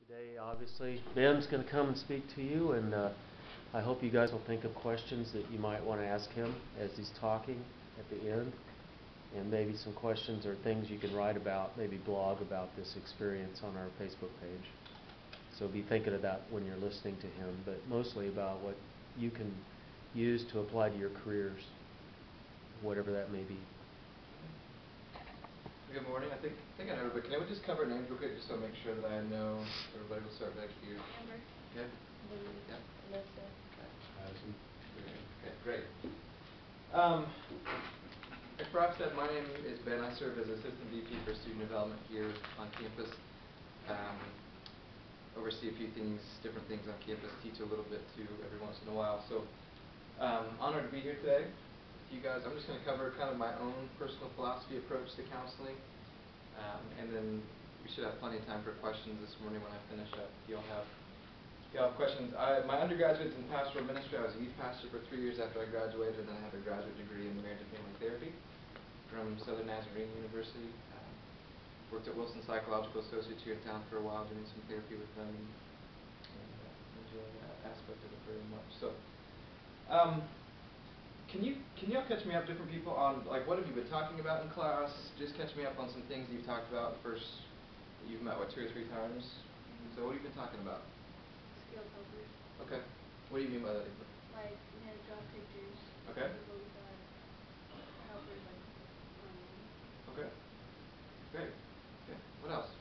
Today, obviously, Ben's going to come and speak to you, and I hope you guys will think of questions that you might want to ask him as he's talking at the end, and maybe some questions or things you can write about, maybe blog about this experience on our Facebook page. So be thinking of that when you're listening to him, but mostly about what you can use to apply to your careers, whatever that may be. Good morning. I think I know, but can I just cover names real quick just so I make sure that I know everybody will start back here. Amber. Okay. Yeah. Melissa. Okay. Okay, great. Like Rob said, my name is Ben. I serve as Assistant VP for Student Development here on campus. Oversee a few things, different things on campus, teach a little bit too every once in a while. So honored to be here today. You guys, I'm just going to cover kind of my own personal philosophy approach to counseling, and then we should have plenty of time for questions this morning when I finish up. If y'all have questions. My undergraduate's in pastoral ministry. I was a youth pastor for 3 years after I graduated, and then I have a graduate degree in marriage and family therapy from Southern Nazarene University. Worked at Wilson Psychological Associates here in town for a while, doing some therapy with them, and enjoy that aspect of it very much. So. Can y'all catch me up, different people, on like what have you been talking about in class? Just catch me up on some things you've talked about first. You've met what, 2 or 3 times. So what have you been talking about? Skilled helpers. Okay. What do you mean by that? Like draw pictures. Okay. People that helpers like. Okay. Great. Okay. What else?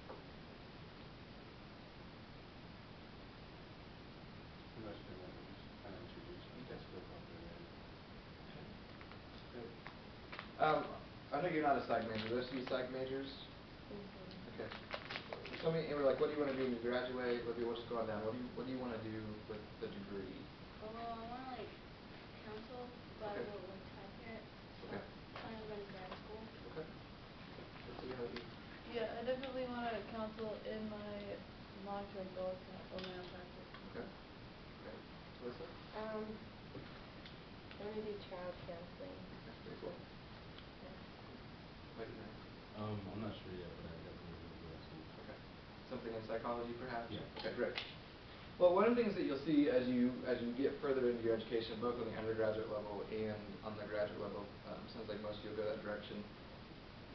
I know you're not a psych major. Those of you psych majors? Okay. Tell me, Amber, like, what do you want to do when you graduate? What's going down? What do you want to do with the degree? I want to counsel, but okay. I won't type it. Okay. I want to run grad school. Okay. Yeah, I definitely want to counsel in my long-term goals or my own practice. Okay. Okay. Melissa? I want to do child counseling. That's pretty cool. I'm not sure yet, but I definitely will do that soon. Okay. Something in psychology, perhaps? Yeah. Okay, great. Well, one of the things that you'll see as you get further into your education, both on the undergraduate level and on the graduate level, sounds like most of you will go that direction,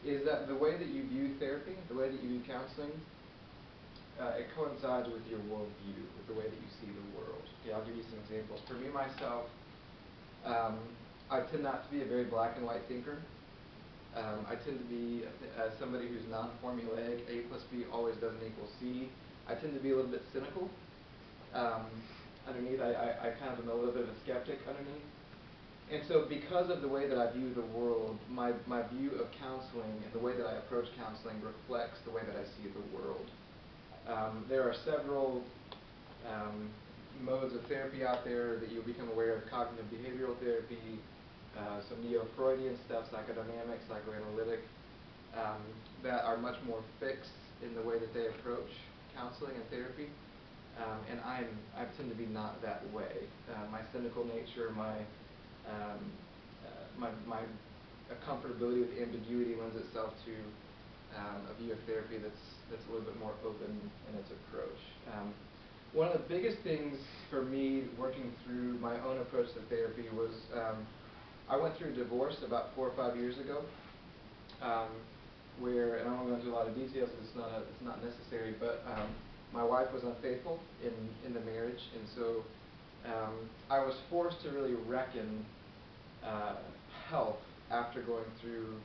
is that the way that you view therapy, the way that you view counseling, it coincides with your worldview, with the way that you see the world. Okay, I'll give you some examples. For me, myself, I tend not to be a very black and white thinker. I tend to be somebody who's non-formulaic. A plus B always doesn't equal C. I tend to be a little bit cynical. Underneath, I kind of am a little bit of a skeptic underneath. And so because of the way that I view the world, my view of counseling and the way that I approach counseling reflects the way that I see the world. There are several modes of therapy out there that you'll become aware of: cognitive behavioral therapy, some neo-Freudian stuff, psychodynamic, psychoanalytic, that are much more fixed in the way that they approach counseling and therapy. And I tend to be not that way. My cynical nature, my comfortability with ambiguity lends itself to a view of therapy that's a little bit more open in its approach. One of the biggest things for me working through my own approach to therapy was I went through a divorce about 4 or 5 years ago, where, and I won't go into a lot of details because it's not necessary, but my wife was unfaithful in the marriage, and so I was forced to really reckon health after going through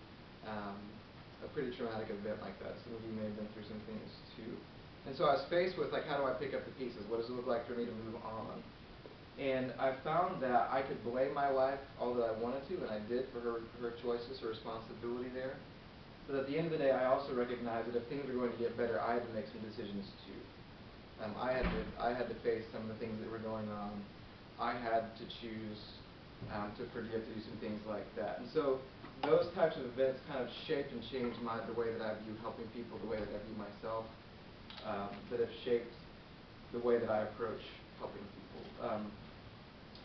a pretty traumatic event like that. Some of you may have been through some things too. And so I was faced with, like, how do I pick up the pieces? What does it look like for me to move on? And I found that I could blame my wife all that I wanted to, and I did, for her choices, her responsibility there. But at the end of the day, I also recognized that if things were going to get better, I had to make some decisions too. I had to face some of the things that were going on. I had to choose to forgive, to do some things like that. And so those types of events kind of shaped and changed the way that I view helping people, the way that I view myself, that have shaped the way that I approach helping people.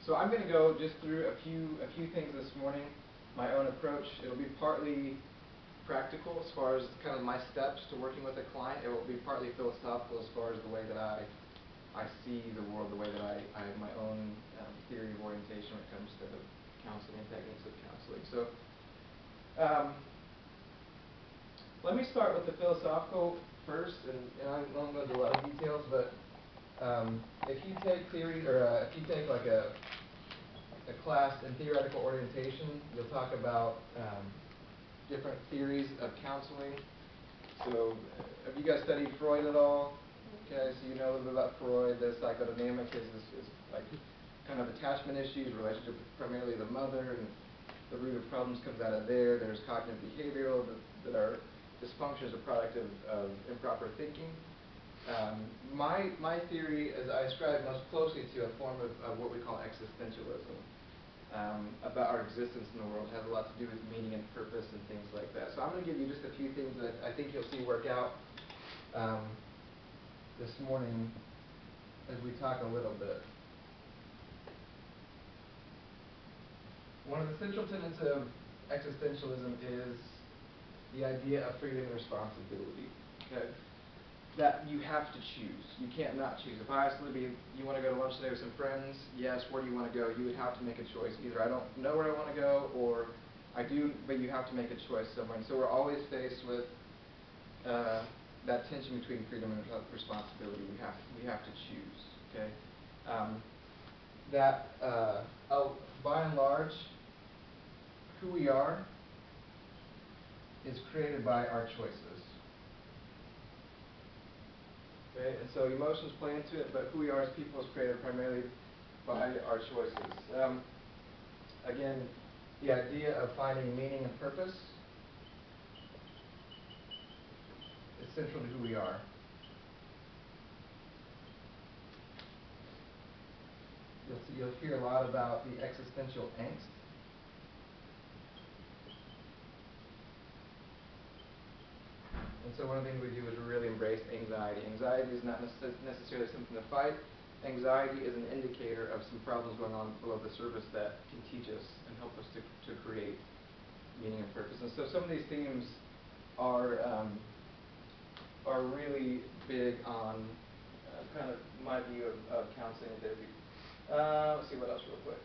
So I'm going to go just through a few things this morning, my own approach. It'll be partly practical as far as kind of my steps to working with a client. It will be partly philosophical as far as the way that I see the world, the way that I have my own theory of orientation when it comes to counseling and techniques of counseling. So let me start with the philosophical first, and I won't go into a lot of details, but if you take theory, or if you take like a class in theoretical orientation, you'll talk about different theories of counseling. So have you guys studied Freud at all? Okay, so you know a little bit about Freud. The psychodynamic is like kind of attachment issues, relationship with primarily the mother, and the root of problems comes out of there. There's cognitive behavioral that are dysfunctions, a product of improper thinking. My theory, as I ascribe most closely to a form of what we call existentialism, about our existence in the world, has a lot to do with meaning and purpose and things like that. So I'm going to give you just a few things that I think you'll see work out this morning as we talk a little bit. One of the central tenets of existentialism is the idea of freedom and responsibility. Okay? That you have to choose. You can't not choose. If I asked Libby, you want to go to lunch today with some friends? Yes. Where do you want to go? You would have to make a choice. Either I don't know where I want to go, or I do, but you have to make a choice somewhere. And so we're always faced with that tension between freedom and responsibility. We have to choose. Okay. By and large, who we are is created by our choices. Okay, and so emotions play into it, but who we are as people is created primarily by our choices. Again, the idea of finding meaning and purpose is central to who we are. You'll hear a lot about the existential angst. And so one of the things we do is really embrace anxiety. Anxiety is not necessarily something to fight. Anxiety is an indicator of some problems going on below the surface that can teach us and help us to create meaning and purpose. And so some of these themes are really big on kind of my view of counseling and therapy. Let's see what else real quick.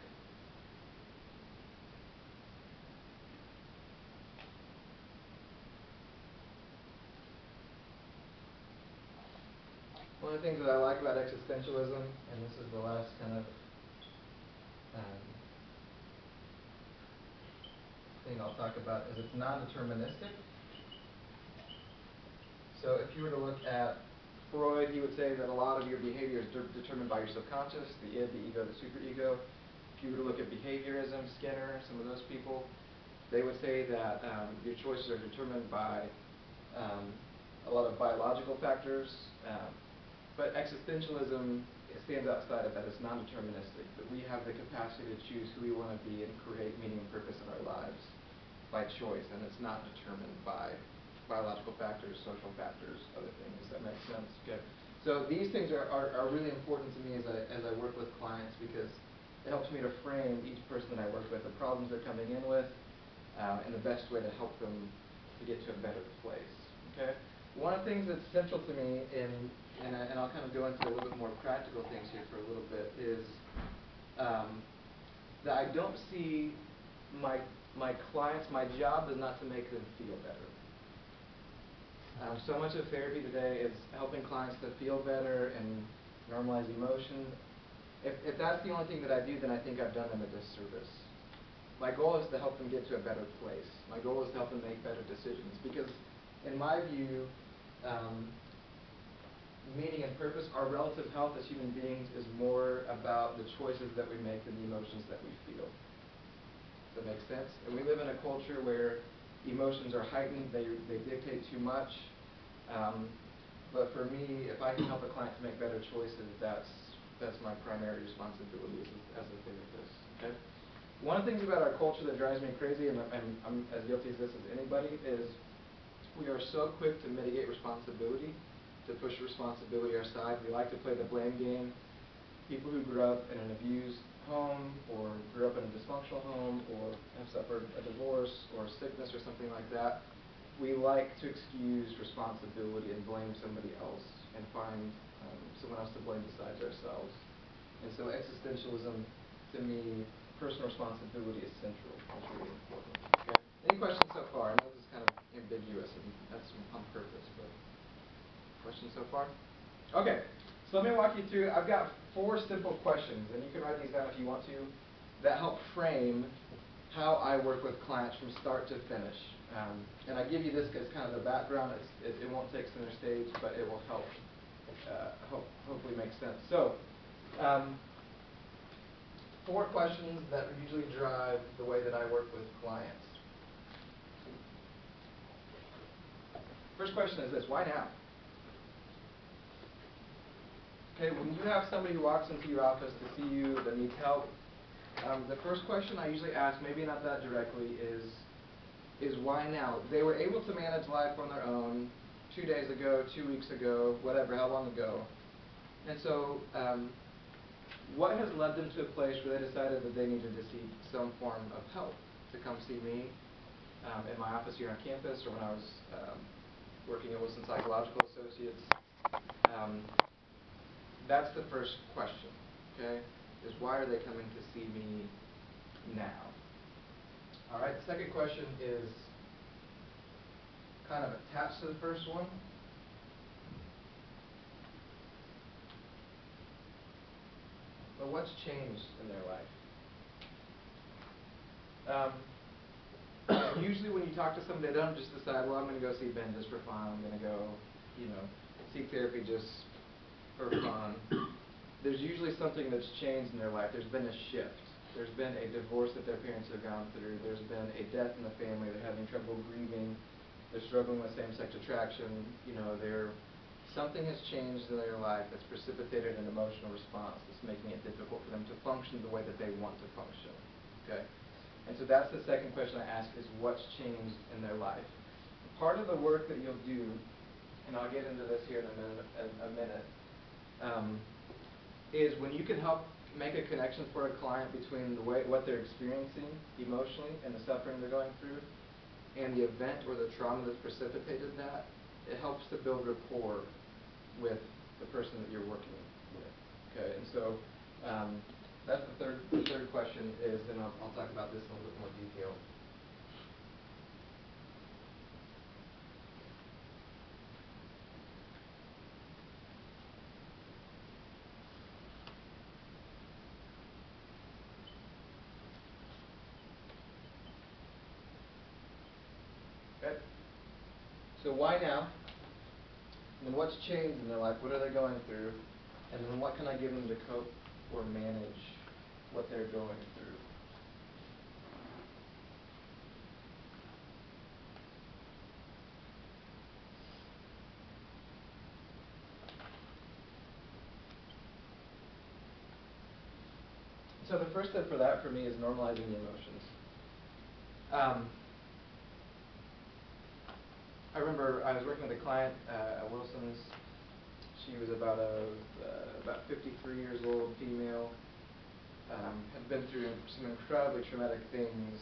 One of the things that I like about existentialism, and this is the last kind of thing I'll talk about, is it's non-deterministic. So if you were to look at Freud, he would say that a lot of your behavior is determined by your subconscious, the id, the ego, the superego. If you were to look at behaviorism, Skinner, some of those people, they would say that your choices are determined by a lot of biological factors. But existentialism stands outside of that. It's non-deterministic, that we have the capacity to choose who we want to be and create meaning and purpose in our lives by choice, and it's not determined by biological factors, social factors, other things. Does that make sense? Okay. So these things are really important to me as I work with clients, because it helps me to frame each person that I work with, the problems they're coming in with, and the best way to help them to get to a better place. Okay. One of the things that's central to me and I'll kind of go into a little bit more practical things here for a little bit, is that I don't see my clients, my job is not to make them feel better. So much of therapy today is helping clients to feel better and normalize emotions. If that's the only thing that I do, then I think I've done them a disservice. My goal is to help them get to a better place. My goal is to help them make better decisions, because in my view, meaning and purpose, our relative health as human beings is more about the choices that we make than the emotions that we feel. Does that make sense? And we live in a culture where emotions are heightened, they dictate too much. But for me, if I can help a client to make better choices, that's my primary responsibility as a therapist. Okay? One of the things about our culture that drives me crazy, and I'm as guilty as this as anybody, is we are so quick to mitigate responsibility, to push responsibility aside. We like to play the blame game. People who grew up in an abused home, or grew up in a dysfunctional home, or have suffered a divorce or sickness or something like that, we like to excuse responsibility and blame somebody else and find someone else to blame besides ourselves. And so existentialism, to me, personal responsibility is central. It's really important. Okay? Any questions so far? I know this is kind of ambiguous, and that's on purpose, but questions so far? Okay, so let me walk you through. I've got 4 simple questions, and you can write these down if you want to, that help frame how I work with clients from start to finish. And I give you this as kind of the background. It won't take center stage, but it will help hopefully make sense. So, 4 questions that usually drive the way that I work with clients. First question is this: why now? Okay, when you have somebody who walks into your office to see you that needs help, the first question I usually ask, maybe not that directly, is why now? They were able to manage life on their own 2 days ago, 2 weeks ago, whatever, how long ago. And so, what has led them to a place where they decided that they needed to seek some form of help to come see me in my office here on campus, or when I was working at Wilson Psychological Associates? That's the first question, okay, is why are they coming to see me now? All right, the second question is kind of attached to the first one. But what's changed in their life? And usually when you talk to somebody, they don't just decide, well, I'm going to go see Ben just for fun. I'm going to go, seek therapy just for fun. There's usually something that's changed in their life. There's been a shift. There's been a divorce that their parents have gone through. There's been a death in the family. They're having trouble grieving. They're struggling with same-sex attraction. Something has changed in their life that's precipitated an emotional response that's making it difficult for them to function the way that they want to function. Okay? And so that's the second question I ask, is what's changed in their life? Part of the work that you'll do, and I'll get into this here in a minute, is when you can help make a connection for a client between what they're experiencing emotionally and the suffering they're going through and the event or the trauma that's precipitated that, it helps to build rapport with the person that you're working with. Okay, and so that's the third question is, and I'll talk about this in a little bit more detail. Okay, so why now? And then what's changed in their life? What are they going through? And then what can I give them to cope or manage what they're going through? So the first step for that for me is normalizing the emotions. I remember I was working with a client at Wilson's. She was about 53 years old, female, had been through some incredibly traumatic things,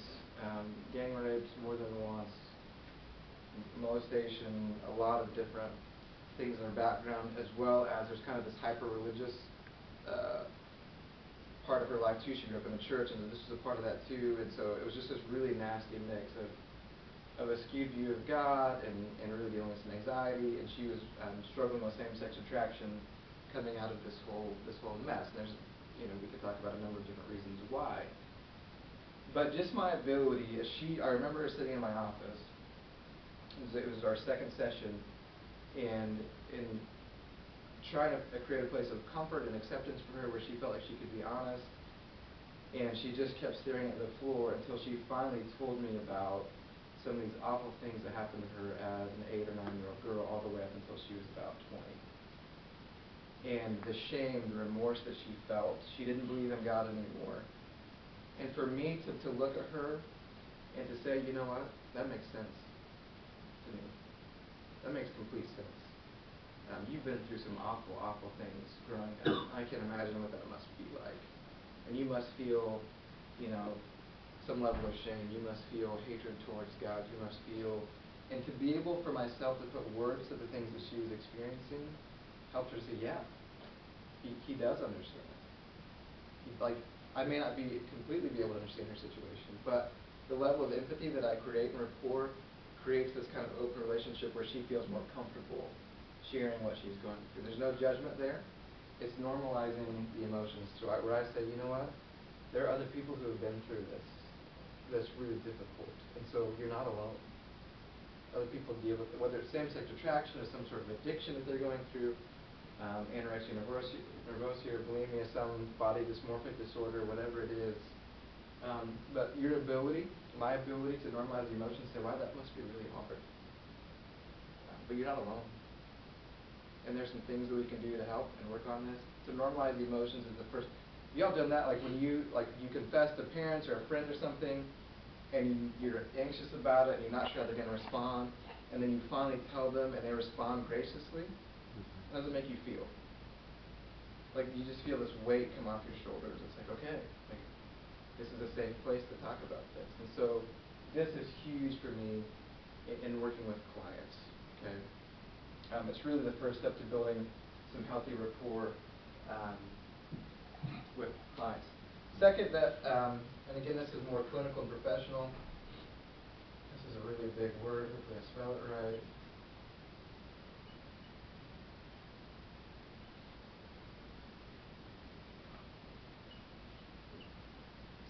gang rapes more than once, molestation, a lot of different things in her background, as well as there's kind of this hyper-religious part of her life too. She grew up in the church, and this was a part of that too, and so it was just this really nasty mix of a skewed view of God and really dealing with some anxiety, and she was struggling with same-sex attraction coming out of this whole mess. And there's, we could talk about a number of different reasons why. But just my ability, I remember her sitting in my office. It was our second session, and in trying to create a place of comfort and acceptance for her where she felt like she could be honest, and she just kept staring at the floor until she finally told me about some of these awful things that happened to her as an 8 or 9-year-old girl all the way up until she was about 20. And the shame, the remorse that she felt, she didn't believe in God anymore. And for me to look at her and to say, you know what, that makes sense to me. That makes complete sense. You've been through some awful, awful things growing up. I can imagine what that must be like. And you must feel, some level of shame. You must feel hatred towards God. You must feel And to be able for myself to put words to the things that she was experiencing helped her say, yeah, he does understand. Like, I may not completely be able to understand her situation, but the level of empathy that I create and rapport creates this kind of open relationship where she feels more comfortable sharing what she's going through. There's no judgment there. It's normalizing the emotions to where I say, you know what? There are other people who have been through this that's really difficult, and so you're not alone. Other people deal with it, whether it's same-sex attraction or some sort of addiction that they're going through, anorexia nervosa or bulimia, some body dysmorphic disorder, whatever it is. But your ability, my ability to normalize the emotions, say, wow, that must be really hard. But you're not alone. And there's some things that we can do to help and work on this. To normalize the emotions is the first. You all done that, like when you confess to parents or a friend or something, and you're anxious about it, and you're not sure how they're going to respond, and then you finally tell them, and they respond graciously. How does it make you feel? Like you just feel this weight come off your shoulders. It's like, okay, like, this is a safe place to talk about this. And so this is huge for me in working with clients. Okay, it's really the first step to building some healthy rapport with clients. Second, and again, this is more clinical and professional. This is a really big word. Hopefully, I spell it right.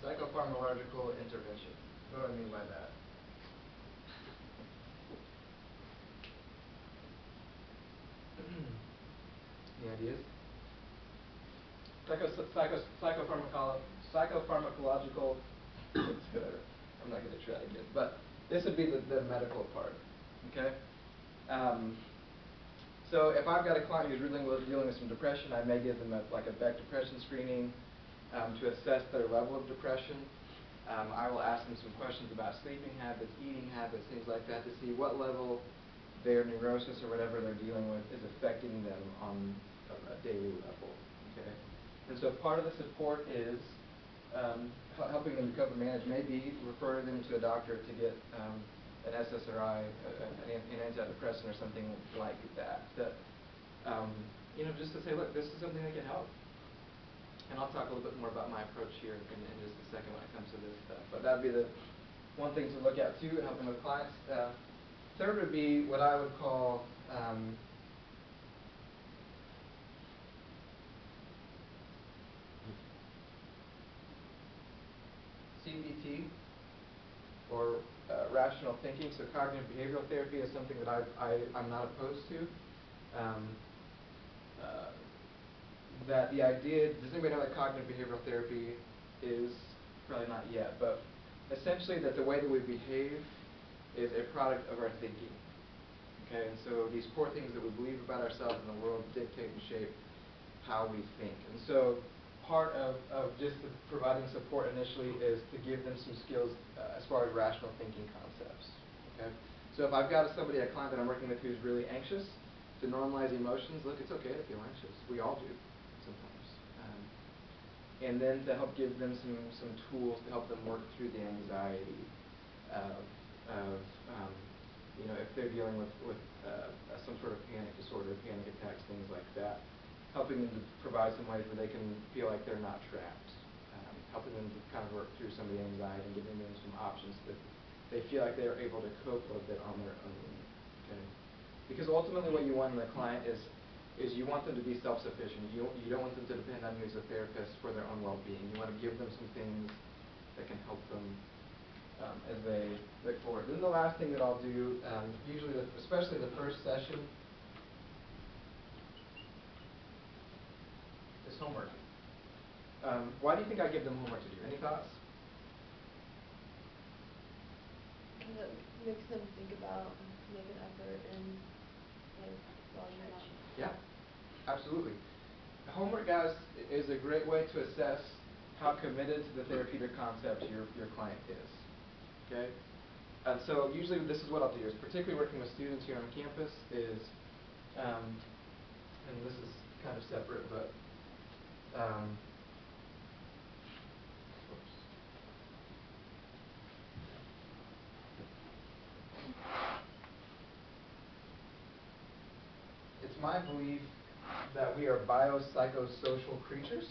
Psychopharmacological intervention. What do I mean by that? Any ideas? Psychopharmacological. I'm not going to try again, but this would be the medical part. Okay. So if I've got a client who's dealing with some depression, I may give them a Beck depression screening to assess their level of depression. I will ask them some questions about sleeping habits, eating habits, things like that, to see what level their neurosis or whatever they're dealing with is affecting them on a daily level. Okay, and so part of the support is helping them recover, manage, maybe referring them to a doctor to get an SSRI, an antidepressant or something like that. Just to say, look, this is something that can help. And I'll talk a little bit more about my approach here in just a second when it comes to this stuff. But that would be the one thing to look at too, helping with clients. Third would be what I would call CBT, or rational thinking. So cognitive behavioral therapy is something that I'm not opposed to. That the idea, does anybody know what cognitive behavioral therapy is? Probably not yet, but essentially that the way that we behave is a product of our thinking. Okay, and so these core things that we believe about ourselves and the world dictate and shape how we think. And so part of just providing support initially is to give them some skills as far as rational thinking concepts. Okay, so if I've got a client that I'm working with who's really anxious, to normalize emotions, look, it's okay to feel anxious. We all do sometimes. And then to help give them some tools to help them work through the anxiety of if they're dealing with some sort of panic disorder, panic attacks, things like that, helping them to provide some ways where they can feel like they're not trapped, helping them to kind of work through some of the anxiety and giving them some options that they feel like they're able to cope a little bit on their own. Okay, because ultimately what you want in the client is you want them to be self-sufficient. You don't want them to depend on you as a therapist for their own well-being. You want to give them some things that can help them as they look forward. Then the last thing that I'll do, usually, especially the first session, is homework. Why do you think I give them homework to do? Any thoughts? Because it makes them think about, make an effort, and while you're not. Yeah, absolutely. Homework, guys, is a great way to assess how committed to the therapeutic concept your client is. Okay? And so usually this is what I'll do, is particularly working with students here on campus, is, and this is kind of separate, but my belief that we are biopsychosocial creatures.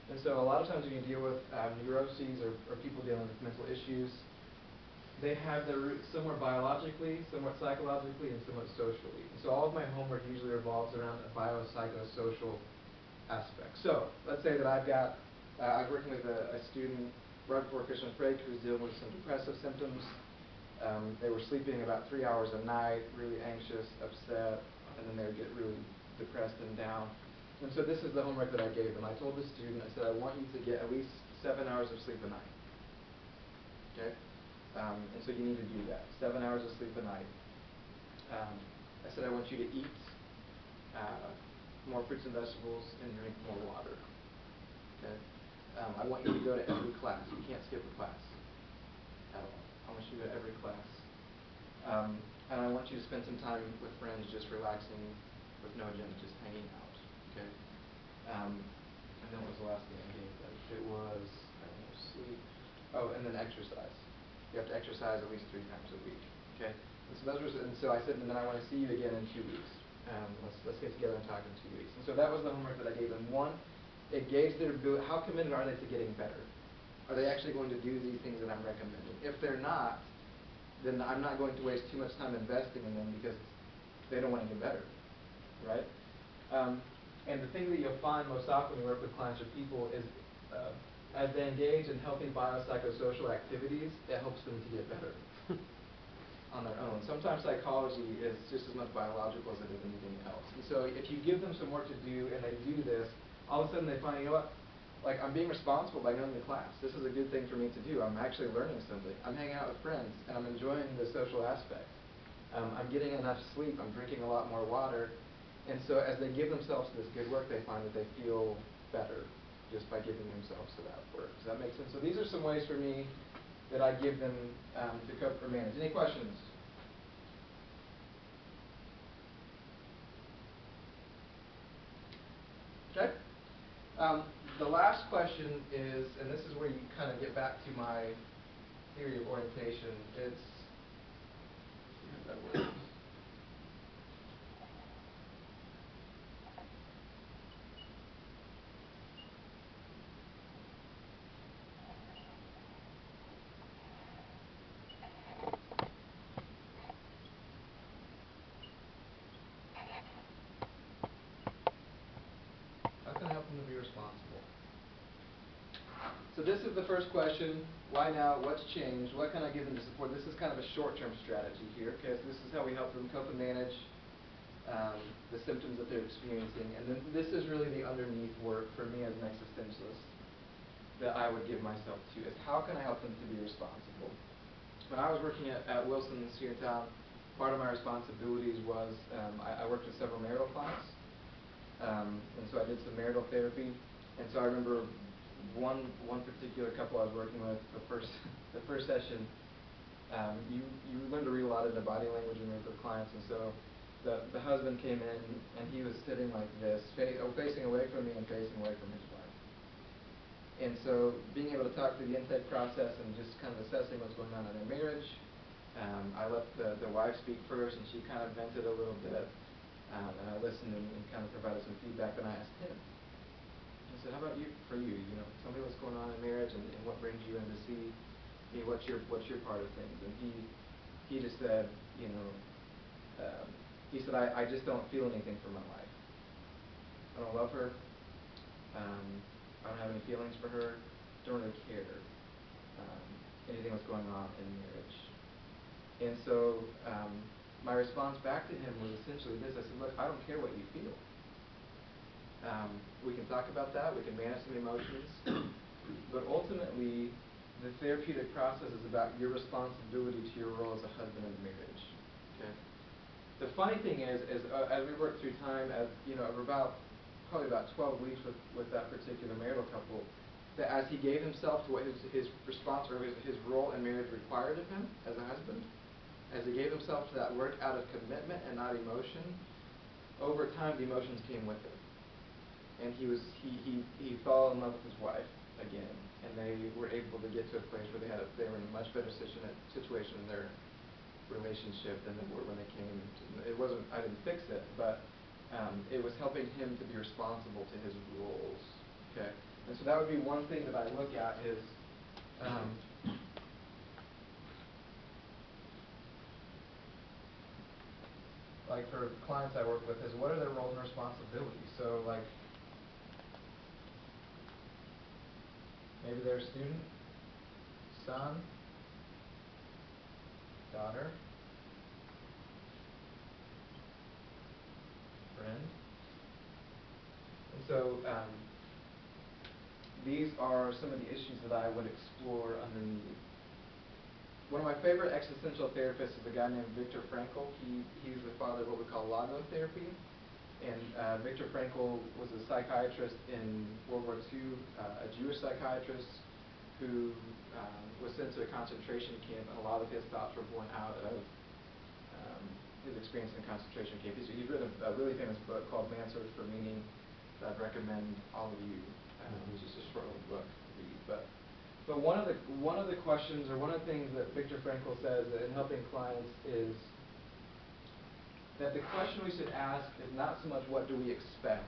And so a lot of times when you deal with neuroses or people dealing with mental issues, they have their roots somewhat biologically, somewhat psychologically, and somewhat socially. And so all of my homework usually revolves around a biopsychosocial aspect. So let's say that I'm working with a student right before Christmas break who's dealing with some depressive symptoms. They were sleeping about 3 hours a night, really anxious, upset, and then they would get really depressed and down. And so this is the homework that I gave them. I told the student, I said, I want you to get at least 7 hours of sleep a night. Okay? And so you need to do that, 7 hours of sleep a night. I said I want you to eat more fruits and vegetables and drink more water. Okay? I want you to go to every class. You can't skip a class at all. I want you to go to every class. And I want you to spend some time with friends just relaxing with no agenda, just hanging out. Okay? And then what was the last thing I gave them? It was sleep. Oh, and then exercise. You have to exercise at least 3 times a week. Okay? And so I said, and then I want to see you again in 2 weeks. Let's get together and talk in 2 weeks. And so that was the homework that I gave them. One, it gauged their ability. How committed are they to getting better? Are they actually going to do these things that I'm recommending? If they're not, then I'm not going to waste too much time investing in them because they don't want to get better, right? And the thing that you'll find most often when you work with clients or people is as they engage in healthy biopsychosocial activities, it helps them to get better on their own. Sometimes psychology is just as much biological as it is anything else. And so if you give them some work to do and they do this, all of a sudden they find, you know what, like I'm being responsible by going to class. This is a good thing for me to do. I'm actually learning something. I'm hanging out with friends and I'm enjoying the social aspect. I'm getting enough sleep. I'm drinking a lot more water. And so as they give themselves to this good work, they find that they feel better just by giving themselves to that work. Does that make sense? So these are some ways for me that I give them to cope or manage. Any questions? Okay. The last question is, and this is where you kind of get back to my theory of orientation. It's, how that works. How can I help them to be responsible? So this is the first question. Why now? What's changed? What can I give them to support? This is kind of a short-term strategy here. Okay, so this is how we help them cope and manage the symptoms that they're experiencing. And then this is really the underneath work for me as an existentialist that I would give myself to, is how can I help them to be responsible? When I was working at Wilson's here in town, part of my responsibilities was I worked with several marital clients. And so I did some marital therapy. And so I remember one particular couple I was working with, the first session, you learn to read a lot of the body language when you work with clients. And so the husband came in and he was sitting like this, facing away from me and facing away from his wife. And so being able to talk through the intake process and just kind of assessing what's going on in their marriage, I let the wife speak first and she kind of vented a little bit. And I listened and kind of provided some feedback, and I asked him. I said, how about for you? You know, tell me what's going on in marriage and what brings you in to see me, what's your part of things? And he just said, you know, he said, I just don't feel anything for my wife. I don't love her. I don't have any feelings for her. Don't really care anything that's going on in marriage. And so my response back to him was essentially this. I said, look, I don't care what you feel. We can talk about that. We can manage some emotions. But ultimately, the therapeutic process is about your responsibility to your role as a husband in the marriage. Okay. The funny thing is as we work through time, over probably about 12 weeks with that particular marital couple, that as he gave himself to what his response or his role in marriage required of him as a husband, as he gave himself to that work out of commitment and not emotion, over time the emotions came with it. And he fell in love with his wife again, and they were able to get to a place where they were in a much better situation in their relationship than they were when they came. I didn't fix it, but It was helping him to be responsible to his roles. Okay, and so that would be one thing that I look at is like for clients I work with is what are their roles and responsibilities. So like maybe they're a student, son, daughter, friend. And so these are some of the issues that I would explore underneath. One of my favorite existential therapists is a guy named Viktor Frankl. He's the father of what we call logotherapy. And Viktor Frankl was a psychiatrist in World War II, a Jewish psychiatrist who was sent to a concentration camp, and a lot of his thoughts were born out of his experience in a concentration camp. He's written a really famous book called Man's Search for Meaning that I'd recommend all of you. It's just a short little book to read. But one of the questions, or one of the things that Viktor Frankl says in helping clients is that the question we should ask is not so much what do we expect.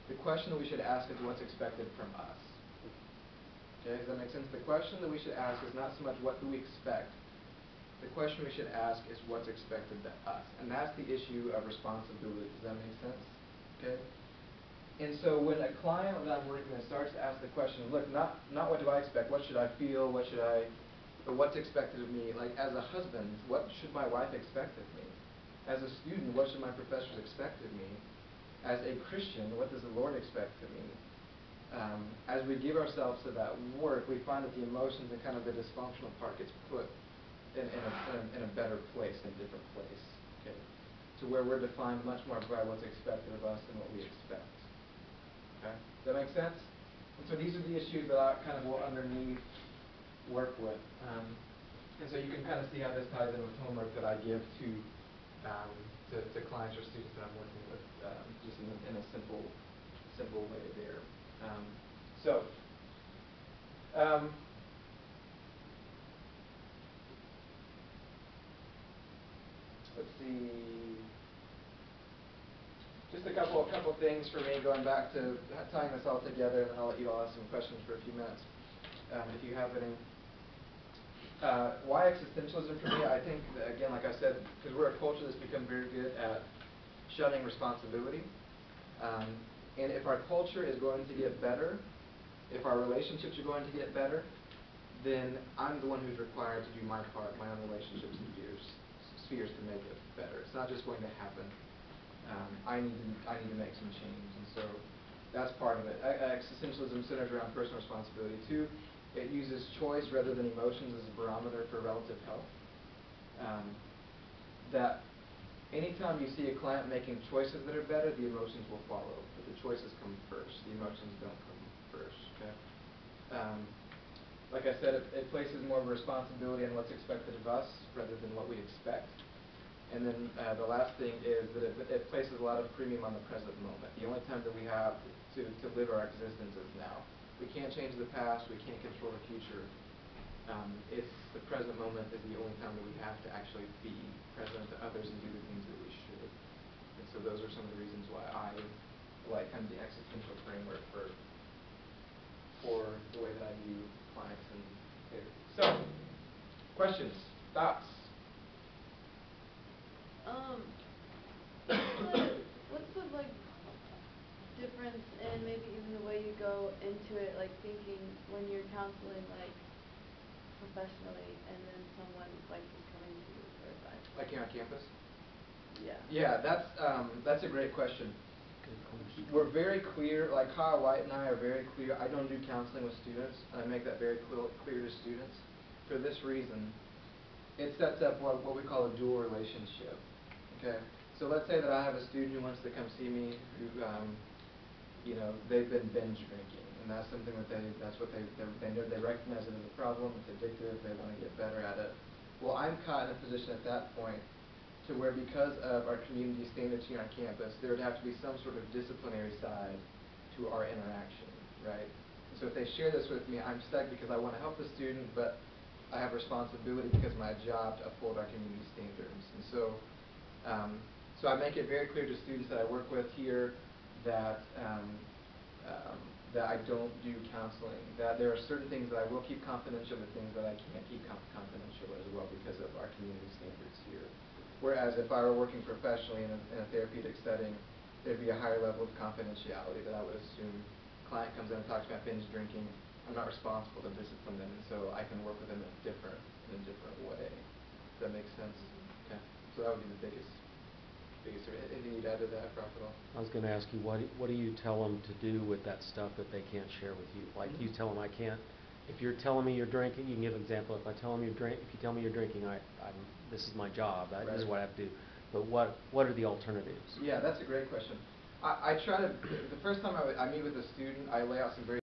The question that we should ask is what's expected from us. Okay, does that make sense? The question that we should ask is not so much what do we expect. The question we should ask is what's expected of us. And that's the issue of responsibility. Does that make sense? Okay? And so when a client that I'm working with starts to ask the question, look, not what do I expect, what should I feel, but what's expected of me? Like as a husband, what should my wife expect of me? As a student, what should my professors expect of me? As a Christian, what does the Lord expect of me? As we give ourselves to that work, we find that the emotions and kind of the dysfunctional part gets put in a better place, in a different place, okay? To where we're defined much more by what's expected of us than what we expect. Okay? Does that make sense? And so these are the issues that I kind of will underneath work with. And so you can kind of see how this ties in with homework that I give to clients or students that I'm working with, just in a simple way there. Let's see. Just a couple things for me, going back to tying this all together, and then I'll let you all ask some questions for a few minutes, if you have any. Why existentialism for me? I think, that, again, like I said, because we're a culture that's become very good at shunning responsibility. And if our culture is going to get better, if our relationships are going to get better, then I'm the one who's required to do my part, my own relationships and spheres to make it better. It's not just going to happen. I need to make some change, and so that's part of it. Existentialism centers around personal responsibility too. It uses choice rather than emotions as a barometer for relative health. That anytime you see a client making choices that are better, the emotions will follow, but the choices come first. The emotions don't come first. Okay. Like I said, it places more of a responsibility on what's expected of us rather than what we expect. And then the last thing is that it places a lot of premium on the present moment. The only time that we have to live our existence is now. We can't change the past. We can't control the future. It's the present moment is the only time that we have to actually be present to others and do the things that we should. And so those are some of the reasons why I like kind of the existential framework for the way that I view clients and therapy. So, questions, thoughts? What's the like difference in maybe even the way you go into it, like thinking when you're counseling like professionally, and then someone like is coming to you for advice? Like here on campus? Yeah. Yeah, that's a great question. Good question. We're very clear, like Kyle White and I are very clear. I don't do counseling with students, and I make that very clear to students. For this reason, it sets up what we call a dual relationship. Okay, so let's say that I have a student who wants to come see me who, they've been binge drinking, and that's something that they recognize it as a problem. It's addictive. They want to get better at it. Well, I'm caught in a position at that point to where, because of our community standards here on campus, there would have to be some sort of disciplinary side to our interaction, right? And so if they share this with me, I'm stuck because I want to help the student, but I have responsibility because of my job to uphold our community standards. And so So I make it very clear to students that I work with here that that I don't do counseling, that there are certain things that I will keep confidential, but things that I can't keep confidential as well because of our community standards here. Whereas if I were working professionally in a therapeutic setting, there'd be a higher level of confidentiality that I would assume. Client comes in and talks about binge drinking, I'm not responsible to discipline them, and so I can work with them in a different way. Does that make sense? Okay. So that would be the biggest. Anything you'd add to that, Prof, at all? I was going to ask you, what do you tell them to do with that stuff that they can't share with you? Like you tell them, I can't. If you're telling me you're drinking, you can give an example. If I tell them if you tell me you're drinking, this is my job. This is what I have to do. But what are the alternatives? Yeah, that's a great question. I try to. The first time I meet with a student, I lay out some very